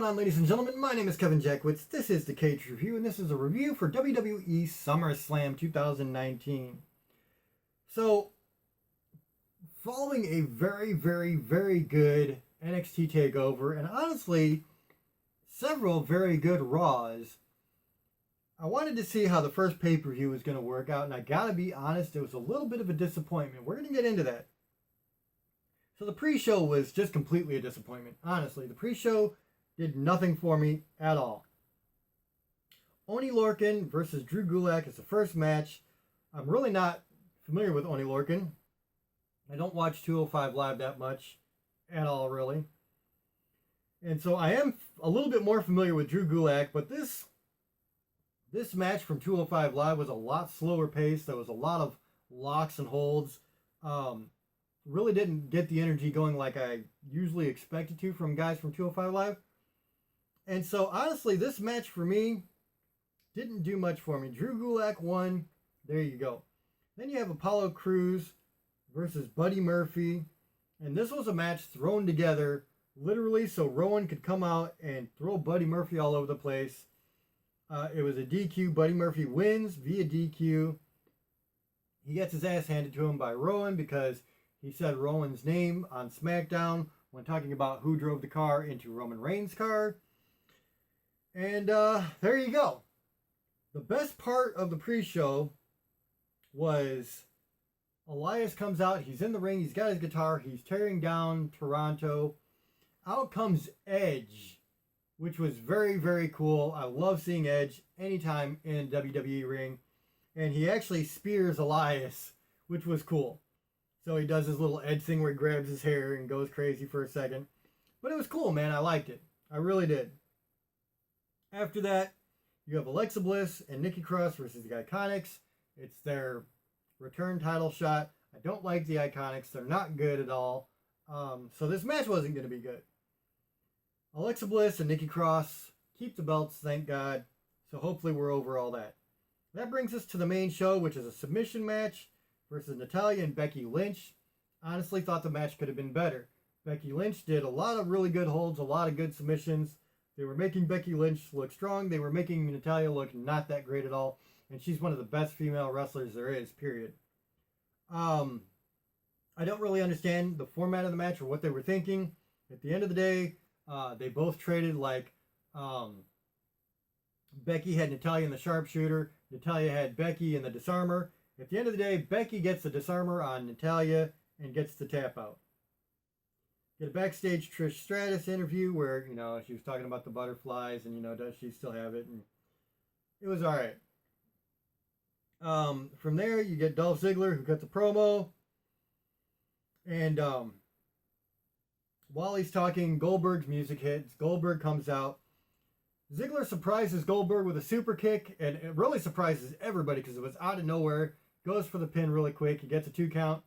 on, ladies and gentlemen? My name is Kevin Jackwitz. This is the Kaged Review, and this is a review for WWE SummerSlam 2019. So, following a very, very, very good NXT takeover, and honestly, several very good Raws, I wanted to see how the first pay-per-view was going to work out, and I gotta be honest, it was a little bit of a disappointment. We're going to get into that. So the pre-show was just completely a disappointment. Honestly, the pre-show did nothing for me at all. Oni Lorcan versus Drew Gulak is the first match. I'm really not familiar with Oni Lorcan. I don't watch 205 Live that much at all, really. And so I am a little bit more familiar with Drew Gulak, but this match from 205 Live was a lot slower paced. There was a lot of locks and holds. Really didn't get the energy going like I usually expected to from guys from 205 Live. And so, honestly, this match for me didn't do much for me. Drew Gulak won. There you go. Then you have Apollo Crews versus Buddy Murphy. And this was a match thrown together literally so Rowan could come out and throw Buddy Murphy all over the place. It was a DQ. Buddy Murphy wins via DQ. He gets his ass handed to him by Rowan because he said Rowan's name on SmackDown when talking about who drove the car into Roman Reigns' car. And there you go. The best part of the pre-show was Elias comes out. He's in the ring. He's got his guitar. He's tearing down Toronto. Out comes Edge, which was very, very cool. I love seeing Edge anytime in a WWE ring. And he actually spears Elias, which was cool. So he does his little Edge thing where he grabs his hair and goes crazy for a second. But it was cool, man. I liked it. I really did. After that, you have Alexa Bliss and Nikki Cross versus the Iconics. It's their return title shot. I don't like the Iconics. They're not good at all. So this match wasn't going to be good. Alexa Bliss and Nikki Cross keep the belts, thank God. So hopefully we're over all that. That brings us to the main show, which is a submission match versus Natalya and Becky Lynch. Honestly thought the match could have been better. Becky Lynch did a lot of really good holds, a lot of good submissions. They were making Becky Lynch look strong. They were making Natalya look not that great at all. And she's one of the best female wrestlers there is, period. I don't really understand the format of the match or what they were thinking. At the end of the day, they both traded like Becky had Natalya in the sharpshooter. Natalya had Becky in the disarmer. At the end of the day, Becky gets the disarmer on Natalya and gets the tap out. Get a backstage Trish Stratus interview where, she was talking about the butterflies and, does she still have it? And it was all right. From there, you get Dolph Ziggler who cuts a promo. And while he's talking, Goldberg's music hits. Goldberg comes out. Ziggler surprises Goldberg with a super kick, and it really surprises everybody because it was out of nowhere. Goes for the pin really quick. He gets a 2 count.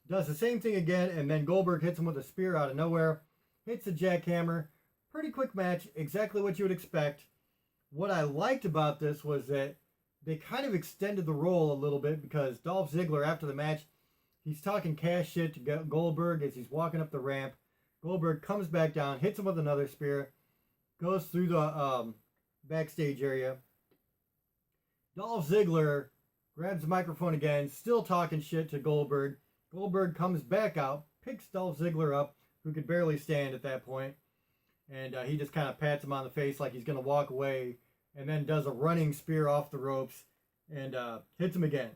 Does the same thing again, and then Goldberg hits him with a spear out of nowhere. Hits a jackhammer. Pretty quick match. Exactly what you would expect. What I liked about this was that they kind of extended the role a little bit because Dolph Ziggler, after the match, he's talking cash shit to Goldberg as he's walking up the ramp. Goldberg comes back down, hits him with another spear, goes through the backstage area. Dolph Ziggler grabs the microphone again, still talking shit to Goldberg. Goldberg comes back out, picks Dolph Ziggler up, who could barely stand at that point, and he just kind of pats him on the face like he's going to walk away, and then does a running spear off the ropes and hits him again.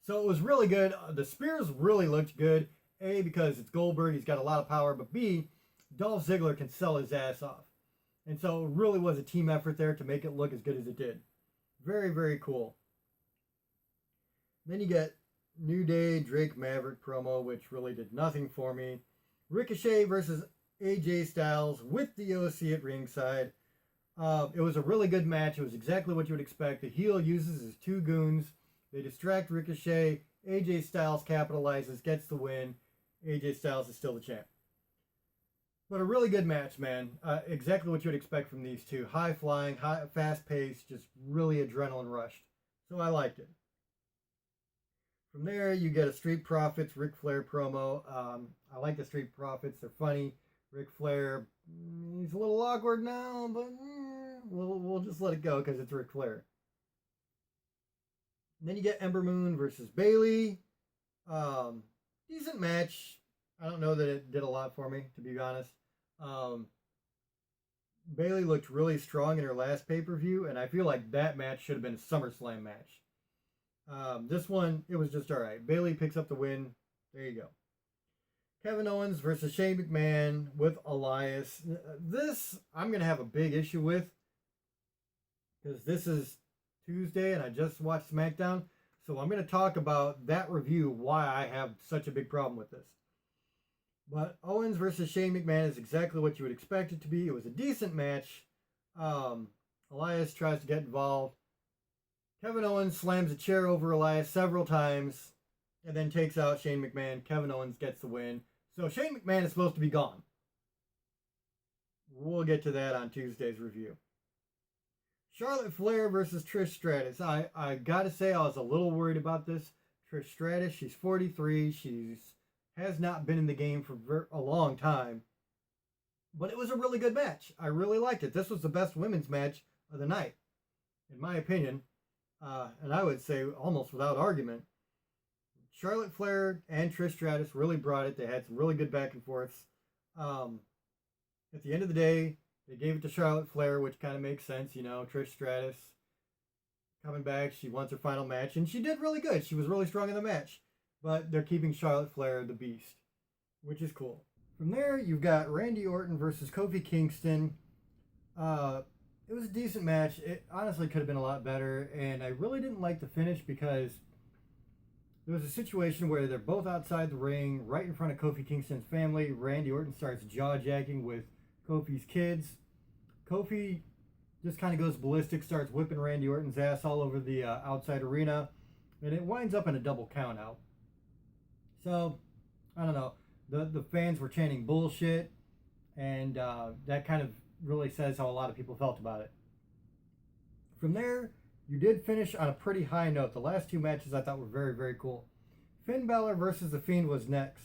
So it was really good. The spears really looked good. A, because it's Goldberg, he's got a lot of power, but B, Dolph Ziggler can sell his ass off. And so it really was a team effort there to make it look as good as it did. Very, very cool. Then you get New Day, Drake Maverick promo, which really did nothing for me. Ricochet versus AJ Styles with the OC at ringside. It was a really good match. It was exactly what you would expect. The heel uses his 2 goons. They distract Ricochet. AJ Styles capitalizes, gets the win. AJ Styles is still the champ. But a really good match, man. Exactly what you would expect from these two. High flying, fast paced, just really adrenaline rushed. So I liked it. From there, you get a Street Profits Ric Flair promo. I like the Street Profits. They're funny. Ric Flair, he's a little awkward now, but we'll just let it go because it's Ric Flair. And then you get Ember Moon versus Bayley. Decent match. I don't know that it did a lot for me, to be honest. Bayley looked really strong in her last pay-per-view, and I feel like that match should have been a SummerSlam match. This one, it was just alright. Bayley picks up the win. There you go. Kevin Owens versus Shane McMahon with Elias. This, I'm going to have a big issue with, because this is Tuesday, and I just watched SmackDown. So I'm going to talk about that review, why I have such a big problem with this. But Owens versus Shane McMahon is exactly what you would expect it to be. It was a decent match. Elias tries to get involved. Kevin Owens slams a chair over Elias several times and then takes out Shane McMahon. Kevin Owens gets the win. So Shane McMahon is supposed to be gone. We'll get to that on Tuesday's review. Charlotte Flair versus Trish Stratus. I gotta say, I was a little worried about this. Trish Stratus, she's 43. Has not been in the game for a long time. But it was a really good match. I really liked it. This was the best women's match of the night, in my opinion. And I would say almost without argument. Charlotte Flair and Trish Stratus really brought it. They had some really good back and forths. At the end of the day, they gave it to Charlotte Flair, which kind of makes sense. You know, Trish Stratus coming back. She wants her final match, and she did really good. She was really strong in the match. But they're keeping Charlotte Flair the beast, which is cool. From there, you've got Randy Orton versus Kofi Kingston. It was a decent match. It honestly could have been a lot better, and I really didn't like the finish because there was a situation where they're both outside the ring, right in front of Kofi Kingston's family. Randy Orton starts jaw-jacking with Kofi's kids. Kofi just kind of goes ballistic, starts whipping Randy Orton's ass all over the outside arena, and it winds up in a double count-out. So, I don't know. The fans were chanting bullshit, and that kind of really says how a lot of people felt about it. From there, you did finish on a pretty high note. The last two matches I thought were very, very cool. Finn Balor versus The Fiend was next.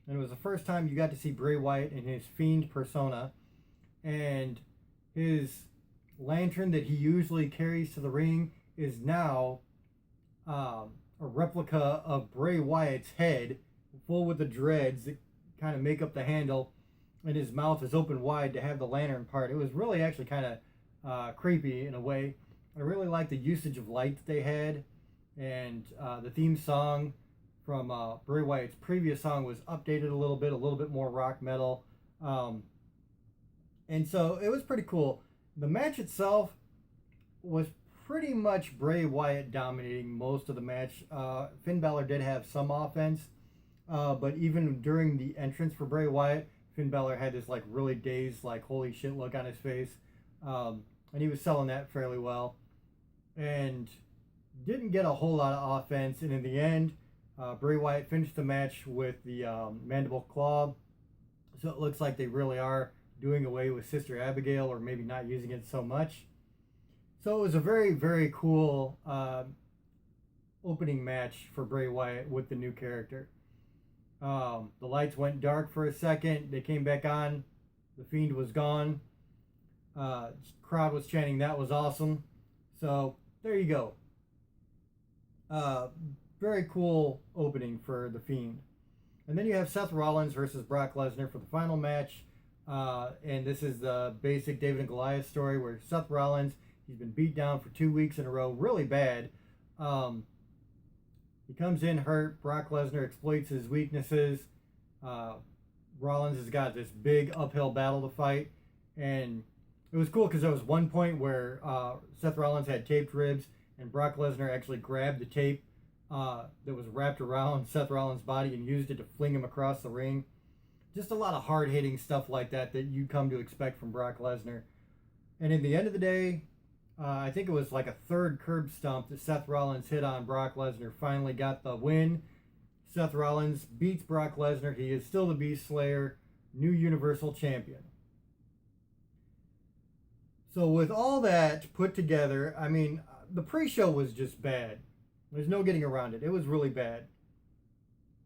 And it was the first time you got to see Bray Wyatt in his Fiend persona. And his lantern that he usually carries to the ring is now a replica of Bray Wyatt's head, full with the dreads that kind of make up the handle, and his mouth is open wide to have the lantern part. It was really actually kind of creepy in a way. I really liked the usage of light that they had, and the theme song from Bray Wyatt's previous song was updated a little bit more rock metal, and so it was pretty cool. The match itself was pretty much Bray Wyatt dominating most of the match. Finn Balor did have some offense, but even during the entrance for Bray Wyatt, Finn Balor had this like really dazed, like holy shit look on his face, and he was selling that fairly well, and didn't get a whole lot of offense. And in the end, Bray Wyatt finished the match with the mandible claw, so it looks like they really are doing away with Sister Abigail, or maybe not using it so much. So it was a very, very cool opening match for Bray Wyatt with the new character. The lights went dark for a second. They came back on. The Fiend was gone. Crowd was chanting, "That was awesome." So there you go. Very cool opening for The Fiend. And then you have Seth Rollins versus Brock Lesnar for the final match. And this is the basic David and Goliath story where Seth Rollins, he's been beat down for 2 weeks in a row, really bad. He comes in hurt. Brock Lesnar exploits his weaknesses. Rollins has got this big uphill battle to fight. And it was cool because there was one point where Seth Rollins had taped ribs, and Brock Lesnar actually grabbed the tape that was wrapped around Seth Rollins' body and used it to fling him across the ring. Just a lot of hard-hitting stuff like that you come to expect from Brock Lesnar. And in the end of the day, I think it was like a third curb stomp that Seth Rollins hit on Brock Lesnar. Finally got the win. Seth Rollins beats Brock Lesnar. He is still the Beast Slayer, new Universal Champion. So with all that put together, I mean, the pre-show was just bad. There's no getting around it. It was really bad.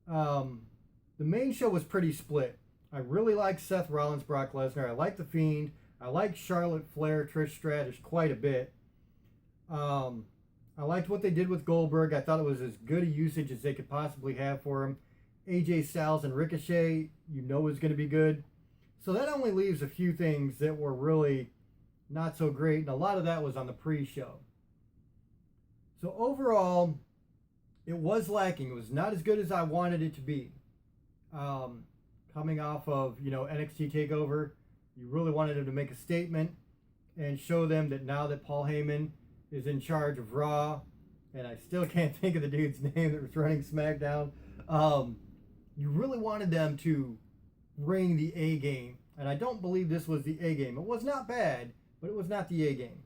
The main show was pretty split. I really like Seth Rollins, Brock Lesnar. I like The Fiend. I like Charlotte Flair, Trish Stratus quite a bit. I liked what they did with Goldberg. I thought it was as good a usage as they could possibly have for him. AJ Styles and Ricochet, you know, is going to be good. So that only leaves a few things that were really not so great, and a lot of that was on the pre-show. So overall, it was lacking. It was not as good as I wanted it to be. Coming off of, NXT TakeOver, you really wanted him to make a statement and show them that now that Paul Heyman is in charge of Raw, and I still can't think of the dude's name that was running SmackDown, you really wanted them to bring the A game, and I don't believe this was the A game. It was not bad, but it was not the A game.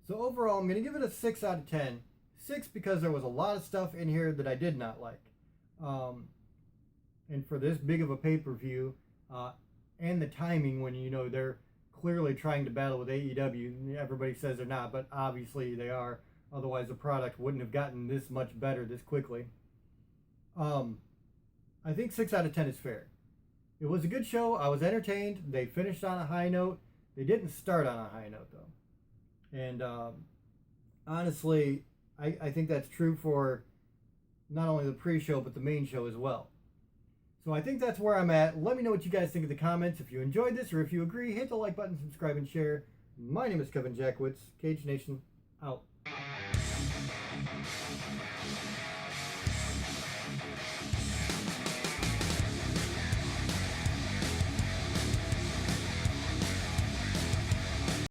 So overall, I'm going to give it a 6 out of 10. 6 because there was a lot of stuff in here that I did not like. And for this big of a pay-per-view, and the timing when, they're clearly trying to battle with AEW. Everybody says they're not, but obviously they are. Otherwise, the product wouldn't have gotten this much better this quickly. I think 6 out of 10 is fair. It was a good show. I was entertained. They finished on a high note. They didn't start on a high note, though. And honestly, I think that's true for not only the pre-show, but the main show as well. So I think that's where I'm at. Let me know what you guys think in the comments. If you enjoyed this or if you agree, hit the like button, subscribe, and share. My name is Kevin Jackwitz. Kaged Nation, out.